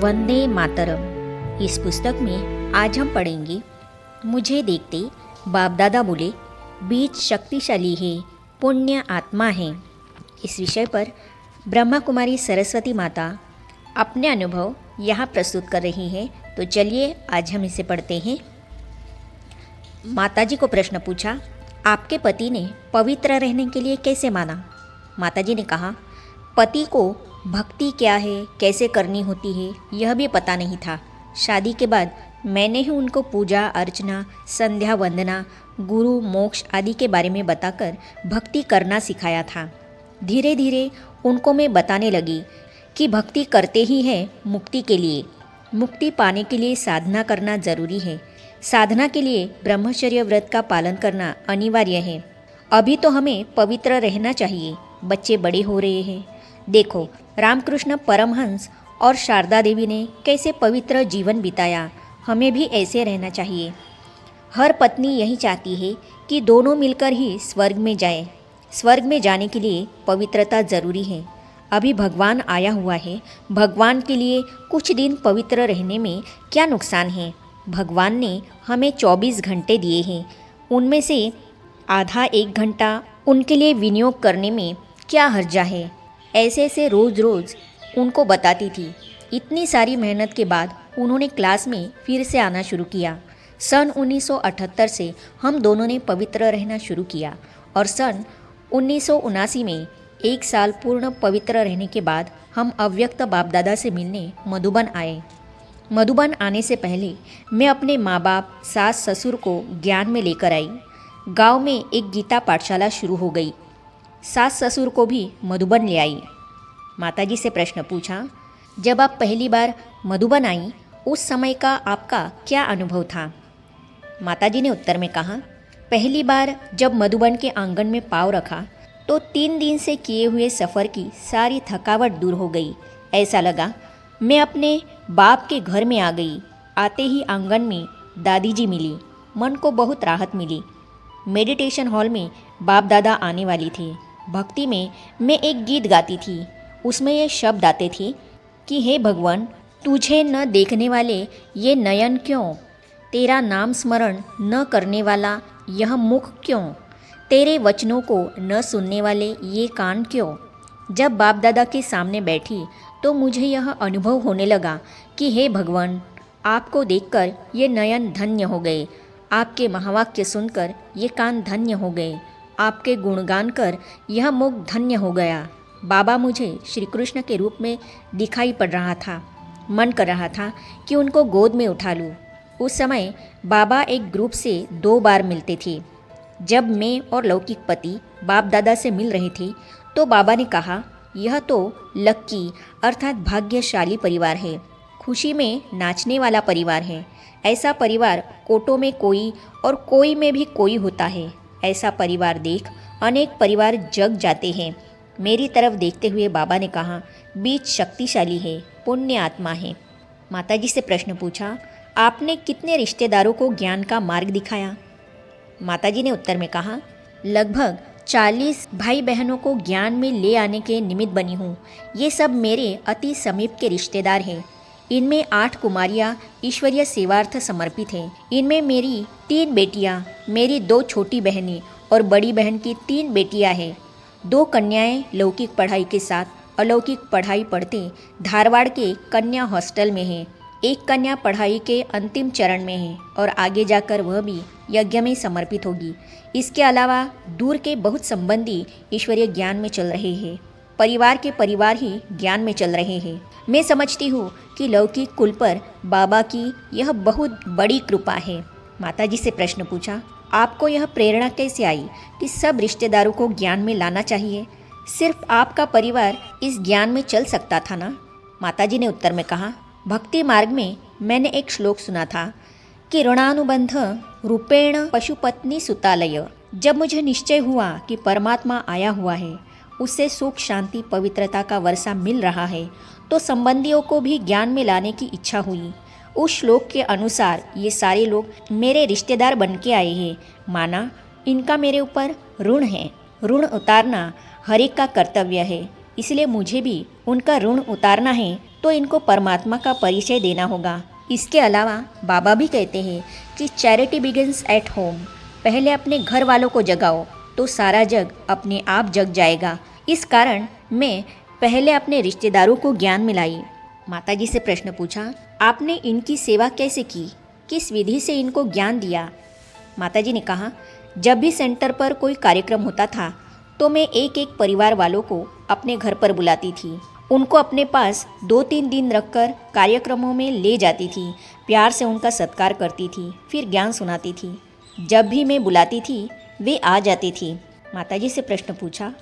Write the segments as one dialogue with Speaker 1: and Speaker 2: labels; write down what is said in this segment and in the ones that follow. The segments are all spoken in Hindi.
Speaker 1: वंदे मातरम। इस पुस्तक में आज हम पढ़ेंगे मुझे देखते बाप दादा बोले बीज शक्तिशाली है, पुण्य आत्मा है। इस विषय पर ब्रह्मा कुमारी सरस्वती माता अपने अनुभव यहाँ प्रस्तुत कर रही हैं। तो चलिए आज हम इसे पढ़ते हैं। माताजी को प्रश्न पूछा, आपके पति ने पवित्र रहने के लिए कैसे माना? माताजी ने कहा, पति को भक्ति क्या है, कैसे करनी होती है, यह भी पता नहीं था। शादी के बाद मैंने ही उनको पूजा अर्चना, संध्या वंदना, गुरु मोक्ष आदि के बारे में बताकर भक्ति करना सिखाया था। धीरे धीरे उनको मैं बताने लगी कि भक्ति करते ही है मुक्ति के लिए। मुक्ति पाने के लिए साधना करना जरूरी है। साधना के लिए ब्रह्मचर्य व्रत का पालन करना अनिवार्य है। अभी तो हमें पवित्र रहना चाहिए। बच्चे बड़े हो रहे हैं। देखो, रामकृष्ण परमहंस और शारदा देवी ने कैसे पवित्र जीवन बिताया। हमें भी ऐसे रहना चाहिए। हर पत्नी यही चाहती है कि दोनों मिलकर ही स्वर्ग में जाएं। स्वर्ग में जाने के लिए पवित्रता जरूरी है। अभी भगवान आया हुआ है। भगवान के लिए कुछ दिन पवित्र रहने में क्या नुकसान है? भगवान ने हमें 24 घंटे दिए हैं। उनमें से आधा 1 घंटा उनके लिए विनियोग करने में क्या हर्जा है? ऐसे ऐसे रोज़ रोज़ उनको बताती थी। इतनी सारी मेहनत के बाद उन्होंने क्लास में फिर से आना शुरू किया। सन 1978 से हम दोनों ने पवित्र रहना शुरू किया और सन 1979 में 1 साल पूर्ण पवित्र रहने के बाद हम अव्यक्त बाप दादा से मिलने मधुबन आए। मधुबन आने से पहले मैं अपने माँ बाप, सास ससुर को ज्ञान में लेकर आई। गांव में एक गीता पाठशाला शुरू हो गई। सास ससुर को भी मधुबन ले आई। माताजी से प्रश्न पूछा, जब आप पहली बार मधुबन आई उस समय का आपका क्या अनुभव था? माताजी ने उत्तर में कहा, पहली बार जब मधुबन के आंगन में पाँव रखा तो 3 दिन से किए हुए सफ़र की सारी थकावट दूर हो गई। ऐसा लगा मैं अपने बाप के घर में आ गई। आते ही आंगन में दादी जी मिली। मन को बहुत राहत मिली। मेडिटेशन हॉल में बाप दादा आने वाली थी। भक्ति में मैं एक गीत गाती थी। उसमें ये शब्द आते थे कि हे भगवान, तुझे न देखने वाले ये नयन क्यों? तेरा नाम स्मरण न करने वाला यह मुख क्यों? तेरे वचनों को न सुनने वाले ये कान क्यों? जब बाप दादा के सामने बैठी तो मुझे यह अनुभव होने लगा कि हे भगवान, आपको देखकर ये नयन धन्य हो गए। आपके महावाक्य सुनकर ये कान धन्य हो गए। आपके गुणगान कर यह मुख धन्य हो गया। बाबा मुझे श्री कृष्ण के रूप में दिखाई पड़ रहा था। मन कर रहा था कि उनको गोद में उठा लूँ। उस समय बाबा एक ग्रुप से 2 बार मिलते थे। जब मैं और लौकिक पति बाप दादा से मिल रहे थे तो बाबा ने कहा, यह तो लक्की अर्थात भाग्यशाली परिवार है। खुशी में नाचने वाला परिवार है। ऐसा परिवार कोटों में कोई और कोई में भी कोई होता है। ऐसा परिवार देख अनेक परिवार जग जाते हैं। मेरी तरफ देखते हुए बाबा ने कहा, बीज शक्तिशाली है, पुण्य आत्मा है। माताजी से प्रश्न पूछा, आपने कितने रिश्तेदारों को ज्ञान का मार्ग दिखाया? माताजी ने उत्तर में कहा, लगभग 40 भाई बहनों को ज्ञान में ले आने के निमित्त बनी हूँ। ये सब मेरे अति समीप के रिश्तेदार हैं। इनमें 8 कुमारियाँ ईश्वरीय सेवार्थ समर्पित हैं। इनमें मेरी 3 बेटियाँ, मेरी 2 छोटी बहनें और बड़ी बहन की 3 बेटियाँ हैं। 2 कन्याएं लौकिक पढ़ाई के साथ अलौकिक पढ़ाई पढ़ते धारवाड़ के कन्या हॉस्टल में हैं। एक कन्या पढ़ाई के अंतिम चरण में है और आगे जाकर वह भी यज्ञ में समर्पित होगी। इसके अलावा दूर के बहुत संबंधी ईश्वरीय ज्ञान में चल रहे हैं। परिवार के परिवार ही ज्ञान में चल रहे हैं। मैं समझती हूँ कि लौकिक कुल पर बाबा की यह बहुत बड़ी कृपा है। माताजी से प्रश्न पूछा, आपको यह प्रेरणा कैसे आई कि सब रिश्तेदारों को ज्ञान में लाना चाहिए? सिर्फ आपका परिवार इस ज्ञान में चल सकता था ना? माताजी ने उत्तर में कहा, भक्ति मार्ग में मैंने एक श्लोक सुना था कि ऋणानुबंध रूपेण पशुपत्नी सुतालय। जब मुझे निश्चय हुआ कि परमात्मा आया हुआ है, उससे सुख शांति पवित्रता का वर्षा मिल रहा है, तो संबंधियों को भी ज्ञान में लाने की इच्छा हुई। उस श्लोक के अनुसार ये सारे लोग मेरे रिश्तेदार बन के आए हैं। माना इनका मेरे ऊपर ऋण है। ऋण उतारना हर एक का कर्तव्य है। इसलिए मुझे भी उनका ऋण उतारना है तो इनको परमात्मा का परिचय देना होगा। इसके अलावा बाबा भी कहते हैं कि चैरिटी बिगिंस एट होम। पहले अपने घर वालों को जगाओ तो सारा जग अपने आप जग जाएगा। इस कारण मैं पहले अपने रिश्तेदारों को ज्ञान मिलाई। माताजी से प्रश्न पूछा, आपने इनकी सेवा कैसे की? किस विधि से इनको ज्ञान दिया? माताजी ने कहा, जब भी सेंटर पर कोई कार्यक्रम होता था तो मैं एक एक परिवार वालों को अपने घर पर बुलाती थी। उनको अपने पास 2-3 दिन रखकर कार्यक्रमों में ले जाती थी। प्यार से उनका सत्कार करती थी, फिर ज्ञान सुनाती थी। जब भी मैं बुलाती थी वे आ जाती थी। माताजी से प्रश्न पूछा,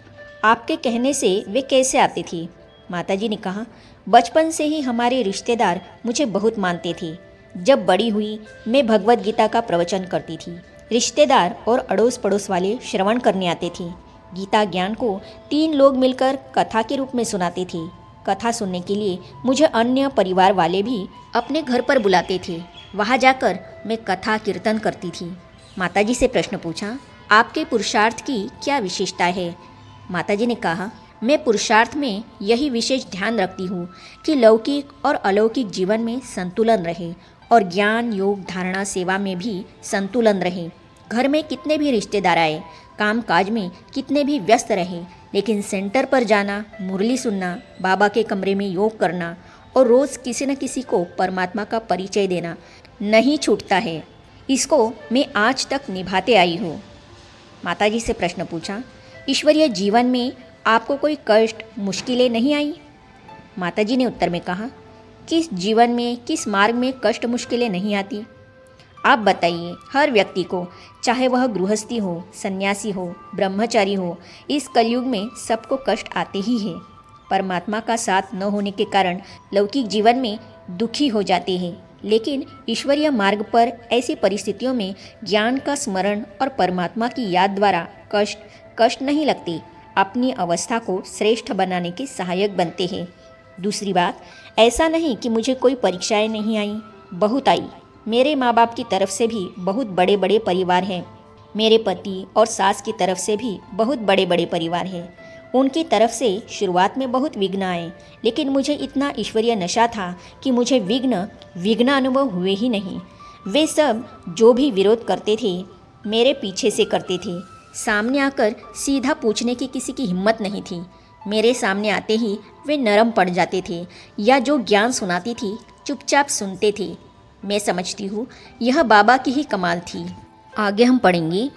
Speaker 1: आपके कहने से वे कैसे आती थी? माताजी ने कहा, बचपन से ही हमारे रिश्तेदार मुझे बहुत मानते थे। जब बड़ी हुई मैं भगवत गीता का प्रवचन करती थी। रिश्तेदार और अड़ोस पड़ोस वाले श्रवण करने आते थे। गीता ज्ञान को 3 लोग मिलकर कथा के रूप में सुनाते थे। कथा सुनने के लिए मुझे अन्य परिवार वाले भी अपने घर पर बुलाते थे। वहाँ जाकर मैं कथा कीर्तन करती थी। माताजी से प्रश्न पूछा, आपके पुरुषार्थ की क्या विशेषता है? माताजी ने कहा, मैं पुरुषार्थ में यही विशेष ध्यान रखती हूँ कि लौकिक और अलौकिक जीवन में संतुलन रहे और ज्ञान योग धारणा सेवा में भी संतुलन रहे। घर में कितने भी रिश्तेदार आए, काम काज में कितने भी व्यस्त रहे, लेकिन सेंटर पर जाना, मुरली सुनना, बाबा के कमरे में योग करना और रोज़ किसी न किसी को परमात्मा का परिचय देना नहीं छूटता है। इसको मैं आज तक निभाते आई हूँ। माताजी से प्रश्न पूछा, ईश्वरीय जीवन में आपको कोई कष्ट मुश्किलें नहीं आई? माताजी ने उत्तर में कहा, किस जीवन में किस मार्ग में कष्ट मुश्किलें नहीं आती? आप बताइए। हर व्यक्ति को, चाहे वह गृहस्थी हो, सन्यासी हो, ब्रह्मचारी हो, इस कलयुग में सबको कष्ट आते ही हैं। परमात्मा का साथ न होने के कारण लौकिक जीवन में दुखी हो जाते हैं, लेकिन ईश्वरीय मार्ग पर ऐसी परिस्थितियों में ज्ञान का स्मरण और परमात्मा की याद द्वारा कष्ट नहीं लगते, अपनी अवस्था को श्रेष्ठ बनाने के सहायक बनते हैं। दूसरी बात, ऐसा नहीं कि मुझे कोई परीक्षाएं नहीं आई, बहुत आई। मेरे माँ बाप की तरफ से भी बहुत बड़े बड़े परिवार हैं। मेरे पति और सास की तरफ से भी बहुत बड़े बड़े परिवार हैं। उनकी तरफ से शुरुआत में बहुत विघ्न आए, लेकिन मुझे इतना ईश्वरीय नशा था कि मुझे विघ्न अनुभव हुए ही नहीं। वे सब जो भी विरोध करते थे मेरे पीछे से करते थे। सामने आकर सीधा पूछने की किसी की हिम्मत नहीं थी। मेरे सामने आते ही वे नरम पड़ जाते थे या जो ज्ञान सुनाती थी चुपचाप सुनते थे। मैं समझती हूँ यह बाबा की ही कमाल थी। आगे हम पढ़ेंगे,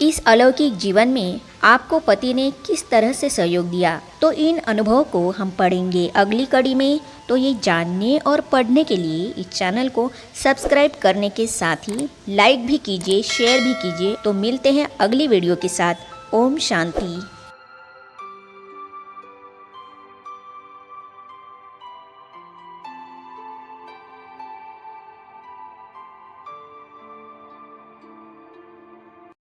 Speaker 1: इस अलौकिक जीवन में आपको पति ने किस तरह से सहयोग दिया, तो इन अनुभवों को हम पढ़ेंगे अगली कड़ी में। तो ये जानने और पढ़ने के लिए इस चैनल को सब्सक्राइब करने के साथ ही लाइक भी कीजिए, शेयर भी कीजिए। तो मिलते हैं अगली वीडियो के साथ। ओम शांति।